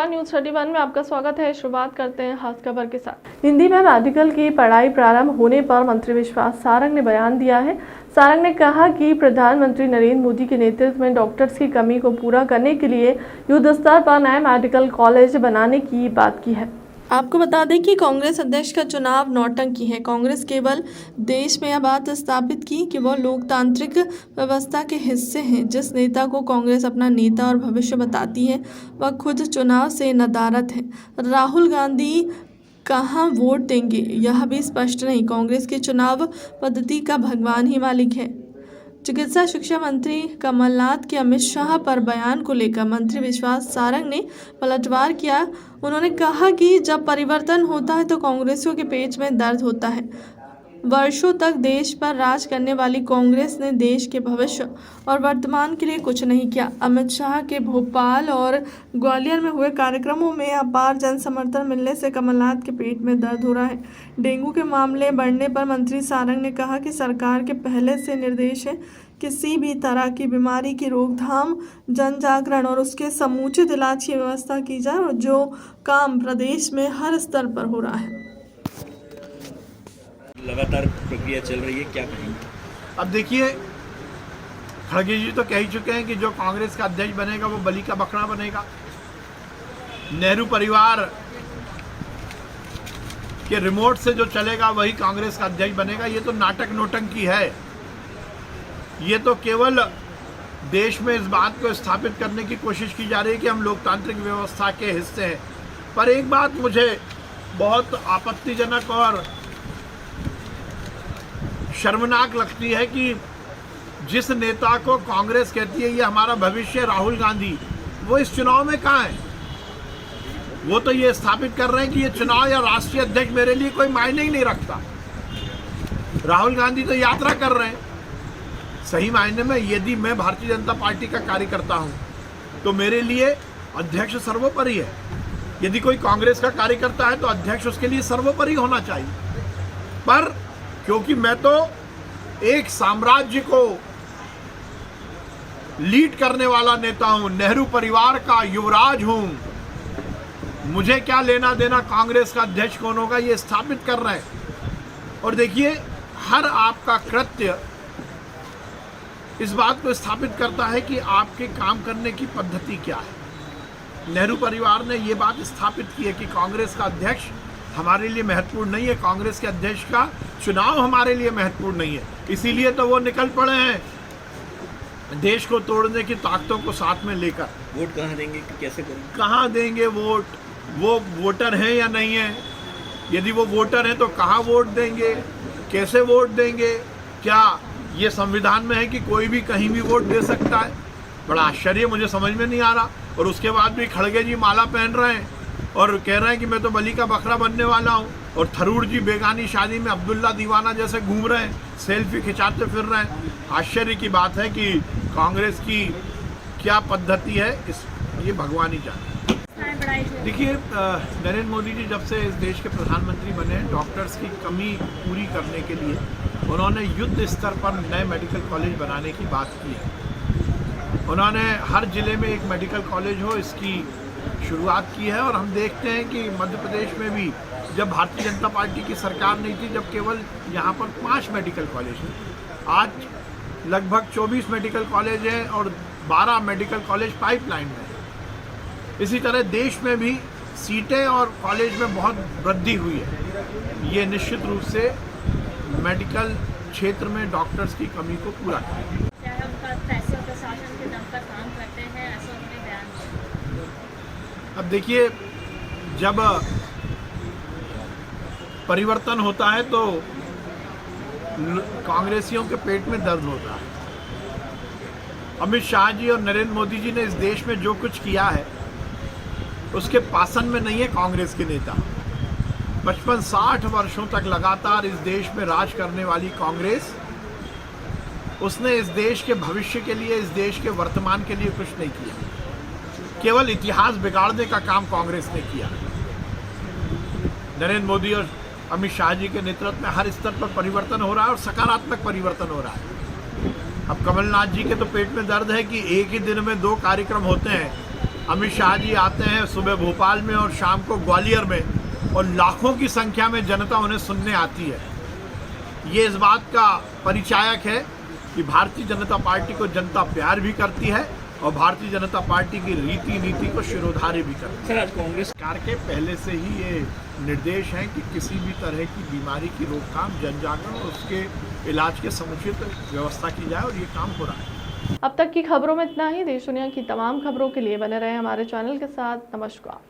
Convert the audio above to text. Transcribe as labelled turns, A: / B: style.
A: नमस्कार, न्यूज़ 31 में आपका स्वागत है। शुरुआत करते हैं खास खबर के साथ। हिंदी में मेडिकल की पढ़ाई प्रारंभ होने पर मंत्री विश्वास सारंग ने बयान दिया है। सारंग ने कहा कि प्रधानमंत्री नरेंद्र मोदी के नेतृत्व में डॉक्टर्स की कमी को पूरा करने के लिए युद्ध स्तर पर नए मेडिकल कॉलेज बनाने की बात की है। आपको बता दें कि कांग्रेस अध्यक्ष का चुनाव नौटंकी है। कांग्रेस केवल देश में यह बात स्थापित की कि वह लोकतांत्रिक व्यवस्था के हिस्से हैं। जिस नेता को कांग्रेस अपना नेता और भविष्य बताती है वह खुद चुनाव से नदारद है। राहुल गांधी कहाँ वोट देंगे यह भी स्पष्ट नहीं। कांग्रेस की चुनाव पद्धति का भगवान ही मालिक है। चिकित्सा शिक्षा मंत्री कमलनाथ के अमित शाह पर बयान को लेकर मंत्री विश्वास सारंग ने पलटवार किया। उन्होंने कहा कि जब परिवर्तन होता है तो कांग्रेसियों के पेट में दर्द होता है। वर्षों तक देश पर राज करने वाली कांग्रेस ने देश के भविष्य और वर्तमान के लिए कुछ नहीं किया। अमित शाह के भोपाल और ग्वालियर में हुए कार्यक्रमों में अपार जन समर्थन मिलने से कमलनाथ के पेट में दर्द हो रहा है। डेंगू के मामले बढ़ने पर मंत्री सारंग ने कहा कि सरकार के पहले से निर्देश है किसी भी तरह की बीमारी की रोकथाम, जन जागरण और उसके समुचित इलाज की व्यवस्था की जाए, और जो काम प्रदेश में हर स्तर पर हो रहा है।
B: लगातार प्रक्रिया चल रही है, क्या कहेंगे?
C: अब देखिए, खड़गे जी तो कह ही चुके हैं कि जो कांग्रेस का अध्यक्ष बनेगा वो बलि का बकरा बनेगा। नेहरू परिवार के रिमोट से जो चलेगा वही कांग्रेस का अध्यक्ष बनेगा। ये तो नाटक नोटंकी है। ये तो केवल देश में इस बात को स्थापित करने की कोशिश की जा रही है कि हम लोकतांत्रिक व्यवस्था के हिस्से हैं। पर एक बात मुझे बहुत आपत्तिजनक और शर्मनाक लगती है कि जिस नेता को कांग्रेस कहती है ये हमारा भविष्य, राहुल गांधी, वो इस चुनाव में कहाँ है? वो तो ये स्थापित कर रहे हैं कि ये चुनाव या राष्ट्रीय अध्यक्ष मेरे लिए कोई मायने ही नहीं रखता। राहुल गांधी तो यात्रा कर रहे हैं। सही मायने में यदि मैं भारतीय जनता पार्टी का कार्यकर्ता हूं तो मेरे लिए अध्यक्ष सर्वोपरि है। यदि कोई कांग्रेस का कार्यकर्ता है तो अध्यक्ष उसके लिए सर्वोपरि होना चाहिए। पर क्योंकि मैं तो एक साम्राज्य को लीड करने वाला नेता हूं, नेहरू परिवार का युवराज हूं, मुझे क्या लेना देना कांग्रेस का अध्यक्ष कौन होगा, ये स्थापित कर रहे हैं। और देखिए, हर आपका कृत्य इस बात को स्थापित करता है कि आपके काम करने की पद्धति क्या है। नेहरू परिवार ने ये बात स्थापित की है कि कांग्रेस का अध्यक्ष हमारे लिए महत्वपूर्ण नहीं है, कांग्रेस के अध्यक्ष का चुनाव हमारे लिए महत्वपूर्ण नहीं है। इसीलिए तो वो निकल पड़े हैं देश को तोड़ने की ताकतों को साथ में लेकर।
B: वोट कहाँ देंगे, कैसे करेंगे?
C: कहाँ देंगे वोट? वो वोटर हैं या नहीं है? यदि वो वोटर हैं तो कहाँ वोट देंगे, कैसे वोट देंगे? क्या ये संविधान में है कि कोई भी कहीं भी वोट दे सकता है? बड़ा आश्चर्य, मुझे समझ में नहीं आ रहा। और उसके बाद भी खड़गे जी माला पहन रहे हैं और कह रहे हैं कि मैं तो बलि का बकरा बनने वाला हूँ। और थरूर जी बेगानी शादी में अब्दुल्ला दीवाना जैसे घूम रहे हैं, सेल्फी खिंचाते फिर रहे हैं। आश्चर्य की बात है कि कांग्रेस की क्या पद्धति है, ये भगवान ही जाने। देखिए, नरेंद्र मोदी जी जब से इस देश के प्रधानमंत्री बने, डॉक्टर्स की कमी पूरी करने के लिए उन्होंने युद्ध स्तर पर नए मेडिकल कॉलेज बनाने की बात की है। उन्होंने हर जिले में एक मेडिकल कॉलेज हो, इसकी शुरुआत की है। और हम देखते हैं कि मध्य प्रदेश में भी जब भारतीय जनता पार्टी की सरकार नहीं थी, जब केवल यहाँ पर 5 मेडिकल कॉलेज हैं, आज लगभग 24 मेडिकल कॉलेज हैं और 12 मेडिकल कॉलेज पाइपलाइन में है। इसी तरह देश में भी सीटें और कॉलेज में बहुत वृद्धि हुई है। ये निश्चित रूप से मेडिकल क्षेत्र में डॉक्टर्स की कमी को पूरा करेगा। अब देखिए, जब परिवर्तन होता है तो कांग्रेसियों के पेट में दर्द होता है। अमित शाह जी और नरेंद्र मोदी जी ने इस देश में जो कुछ किया है उसके पासन में नहीं है कांग्रेस के नेता। 55-60 वर्षों तक लगातार इस देश में राज करने वाली कांग्रेस, उसने इस देश के भविष्य के लिए, इस देश के वर्तमान के लिए कुछ नहीं किया। केवल इतिहास बिगाड़ने का काम कांग्रेस ने किया। नरेंद्र मोदी और अमित शाह जी के नेतृत्व में हर स्तर पर परिवर्तन हो रहा है और सकारात्मक परिवर्तन हो रहा है। अब कमलनाथ जी के तो पेट में दर्द है कि एक ही दिन में 2 कार्यक्रम होते हैं। अमित शाह जी आते हैं सुबह भोपाल में और शाम को ग्वालियर में, और लाखों की संख्या में जनता उन्हें सुनने आती है। ये इस बात का परिचायक है कि भारतीय जनता पार्टी को जनता प्यार भी करती है और भारतीय जनता पार्टी की रीति नीति को शिरोधार्य भी करती है।
B: सर, आज कांग्रेस
C: सरकार के पहले से ही ये निर्देश है कि किसी भी तरह की बीमारी की रोकथाम, जन जागरण और उसके इलाज के समुचित व्यवस्था की जाए, और ये काम हो रहा है।
A: अब तक की खबरों में इतना ही। देश दुनिया की तमाम खबरों के लिए बने रहे हमारे चैनल के साथ। नमस्कार।